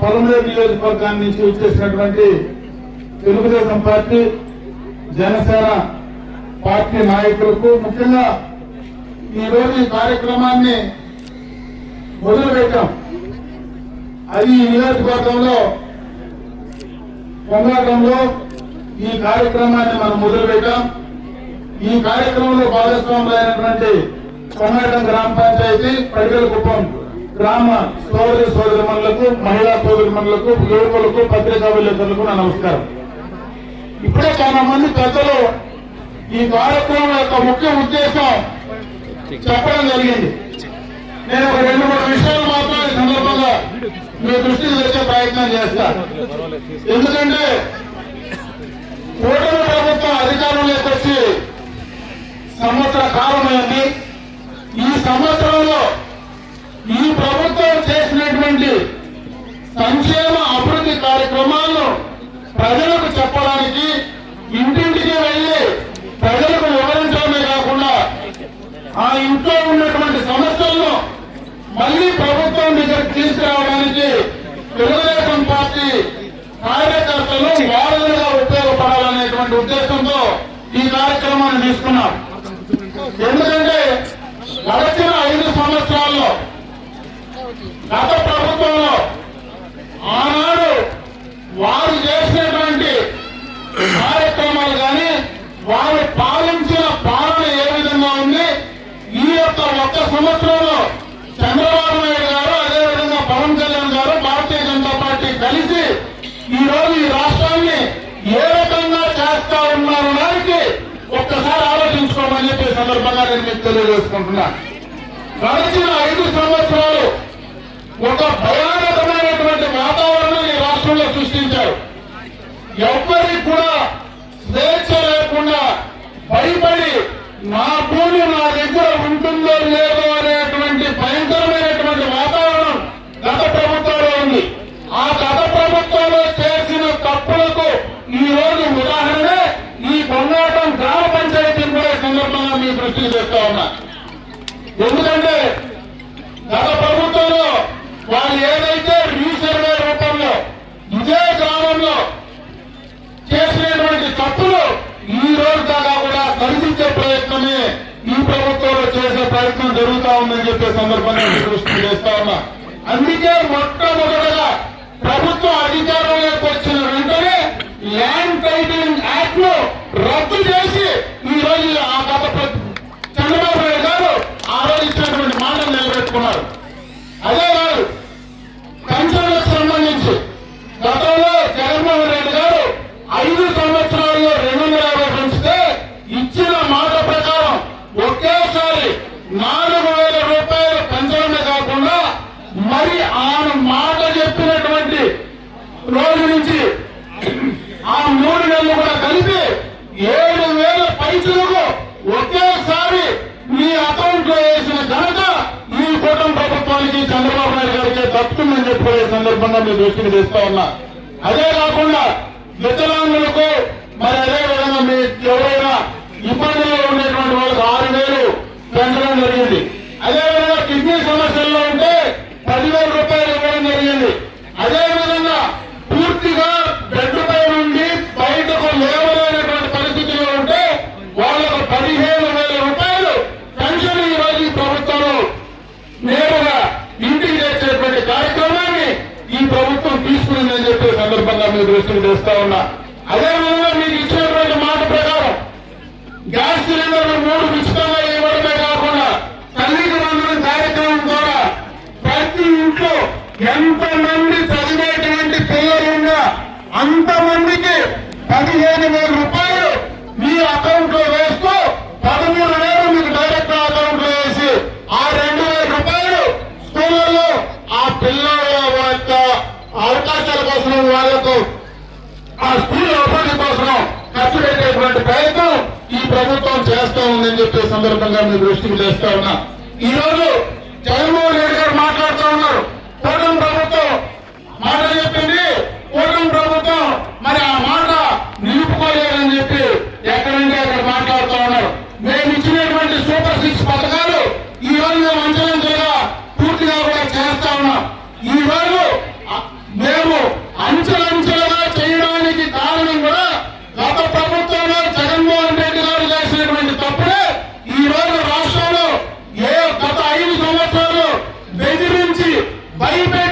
పొలంనేరు నియోజకవర్గాన్ని నుంచి వచ్చేసినటువంటి తెలుగుదేశం పార్టీ, జనసేన పార్టీ నాయకులకు, ముఖ్యంగా ఈరోజు ఈ కార్యక్రమాన్ని మొదలుపెట్టాం. అది ఈ నియోజకవర్గంలో పొంగడంలో ఈ కార్యక్రమాన్ని మనం మొదలుపెట్టాం. ఈ కార్యక్రమంలో భాగస్వాములైనటువంటి పొంగడం గ్రామ పంచాయతీ, పడిగలకుప్పం గ్రామ సోదరి సోదరిమణులకు, మహిళా సోదరిమణులకు, యువకులకు, పత్రికా విలేకరులకు నా నమస్కారం. ఇప్పుడే చాలా మంది పెద్దలు ఈ కార్యక్రమం యొక్క ముఖ్య ఉద్దేశం చెప్పడం జరిగింది. నేను ఒక 2-3 విషయాలు మాత్రం ఈ సందర్భంగా మీ దృష్టికి తెచ్చే ప్రయత్నం చేస్తాను. ఎందుకంటే కూటమి ప్రభుత్వం అధికారంలోకి వచ్చి సంవత్సర కాలమైంది. ఈ సంవత్సరంలో ఈ ప్రభుత్వం చేసినటువంటి సంక్షేమ అభివృద్ధి కార్యక్రమాలను ప్రజలకు చెప్పడానికి, ఇంటింటికి వెళ్లి ప్రజలకు వివరించడమే కాకుండా ఆ ఇంట్లో ఉన్నటువంటి సమస్యలను మళ్లీ ప్రభుత్వం దగ్గరకు తీసుకురావడానికి తెలుగుదేశం పార్టీ కార్యకర్తలు వారధులుగా ఉపయోగపడాలనేటువంటి ఉద్దేశంతో ఈ కార్యక్రమాన్ని తీసుకున్నాం. ఎందుకంటే గడిచిన 5 సంవత్సరాల్లో గత ప్రభుత్వంలో ఆనాడు వారు చేసినటువంటి కార్యక్రమాలు కానీ, వారు పాలించిన పాలన ఏ విధంగా ఉంది, ఈ యొక్క 1 సంవత్సరంలో చంద్రబాబు నాయుడు గారు, అదేవిధంగా పవన్ కళ్యాణ్ గారు, భారతీయ జనతా పార్టీ కలిసి ఈ రోజు ఈ రాష్ట్రాన్ని ఏ రకంగా చేస్తా ఉన్నారు దానికి ఒక్కసారి ఆలోచించుకోమని చెప్పే సందర్భంగా నేను మీకు తెలియజేసుకుంటున్నా. గడిచిన 5 సంవత్సరాలు ఒక భయానకమైనటువంటి వాతావరణాన్ని ఈ రాష్ట్రంలో సృష్టించారు. ఎవ్వరికి కూడా స్వేచ్ఛ లేకుండా భయపడి నా భూమి నా దగ్గర ఉంటుందో లేదో అనేటువంటి భయంకరమైనటువంటి వాతావరణం గత ప్రభుత్వంలో ఉంది. ఆ గత ప్రభుత్వంలో చేసిన తప్పులకు ఈ రోజు ఉదాహరణే ఈ పొంగాటం గ్రామ పంచాయతీని కూడా సందర్భంగా మీ దృష్టికి తెస్తా ఉన్నా. ఎందుకంటే గత ప్రభుత్వంలో వాళ్ళు ఏదైతే రీసర్వే రూపంలో ఇదే గ్రామంలో చేసినటువంటి తప్పులు ఈ రోజు దాకా కూడా సరిదిద్దే ప్రయత్నమే ఈ ప్రభుత్వంలో చేసే ప్రయత్నం జరుగుతా ఉందని చెప్పే సందర్భంగా దృష్టి చేస్తా ఉన్నా. అందుకే మొట్టమొదటిగా ప్రభుత్వం అధికారంలోకి వచ్చిన వెంటనే ల్యాండ్ టైటిలింగ్ యాక్ట్ ను రద్దు చేసి ఈ రోజు ఆ గత చంద్రబాబు నాయుడు గారు ఆ రోజు ఇచ్చినటువంటి మాటను నిలబెట్టుకున్నారు. అదే కాదు, పెన్షన్లకు సంబంధించి గతంలో జగన్మోహన్ రెడ్డి గారు 5 సంవత్సరాల్లో 250 పెంచితే ఇచ్చిన మాట ప్రకారం ఒకేసారి 4,000 రూపాయలు పెంచడమే కాకుండా మరి ఆయన మాట చెప్పినటువంటి రోజు నుంచి ఆ 3 నెలలు కూడా కలిపి 7,000 పైసలకు ఒకేసారి మీ అకౌంట్ లో వేసిన ఘనత ఈ కూటమి ప్రభుత్వానికి, చంద్రబాబు నాయుడు గారికి తప్పుతుందని చెప్పే సందర్భంగా మీ దృష్టికి తెస్తా ఉన్నా. అదే కాకుండా వికలాంగులకు మరి అదే విధంగా మీ ఎవరైనా ఇబ్బందుల్లో ఉండేటువంటి వాళ్ళకి 6,000 పెంచడం జరిగింది. అదేవిధంగా కిడ్నీ సమస్యల్లో ఉంటే 10,000 రూపాయలు ఇవ్వడం జరిగింది. అదేవిధంగా పూర్తిగా బెడ్పై నుండి బయటకు లేవలేనటువంటి పరిస్థితిలో ఉంటే వాళ్ళకు 15,000 రూపాయలు పెన్షన్ ఈ రోజు ఈ ప్రభుత్వం నేరుగా ఇంటికి తెచ్చేటువంటి కార్యక్రమాన్ని ఈ ప్రభుత్వం తీసుకుందని చెప్పే సందర్భంగా మీ దృష్టికి తెస్తా ఉన్నా. అదేవిధంగా మీకు ఇచ్చినటువంటి మాట ప్రకారం గ్యాస్ సిలిండర్లు 3 ఉచితంగా ఇవ్వడమే కాకుండా తల్లికి వందనం కార్యక్రమం ద్వారా ప్రతి ఇంట్లో ఎంతమంది చదివేటువంటి పిల్లలున్నా అంతమందికి 15,000 రూపాయలు మీ అకౌంట్ లో వేస్తూ 13,000 మీకు డైరెక్ట్ అకౌంట్ లో వేసి ఆ 2,000 రూపాయలు స్కూళ్లలో ఆ పిల్లల యొక్క అవకాశాల కోసం, వాళ్లకు ఆ స్కూల్ అభివృద్ధి కోసం ఖర్చు పెట్టేటువంటి ప్రయత్నం ఈ ప్రభుత్వం చేస్తా ఉందని చెప్పే సందర్భంగా మీ దృష్టికి తెస్తా ఉన్నా. ఈ రోజు జగన్మోహన్ రెడ్డి గారు మాట్లాడుతూ ఉన్నారు. కూటమి ప్రభుత్వం మాట చెప్పింది, కూటమి ప్రభుత్వం మరి ఆ మాట నిలుపుకోలేదని చెప్పి ఎక్కడంటే అక్కడ మాట్లాడుతూ ఉన్నారు. మేము ఇచ్చినటువంటి సూపర్ 6 పథకాలు ఈ రోజు మేము అంచెలంచెలుగా పూర్తిగా కూడా చేస్తా ఉన్నాం. ఈ రోజు మేము భయమే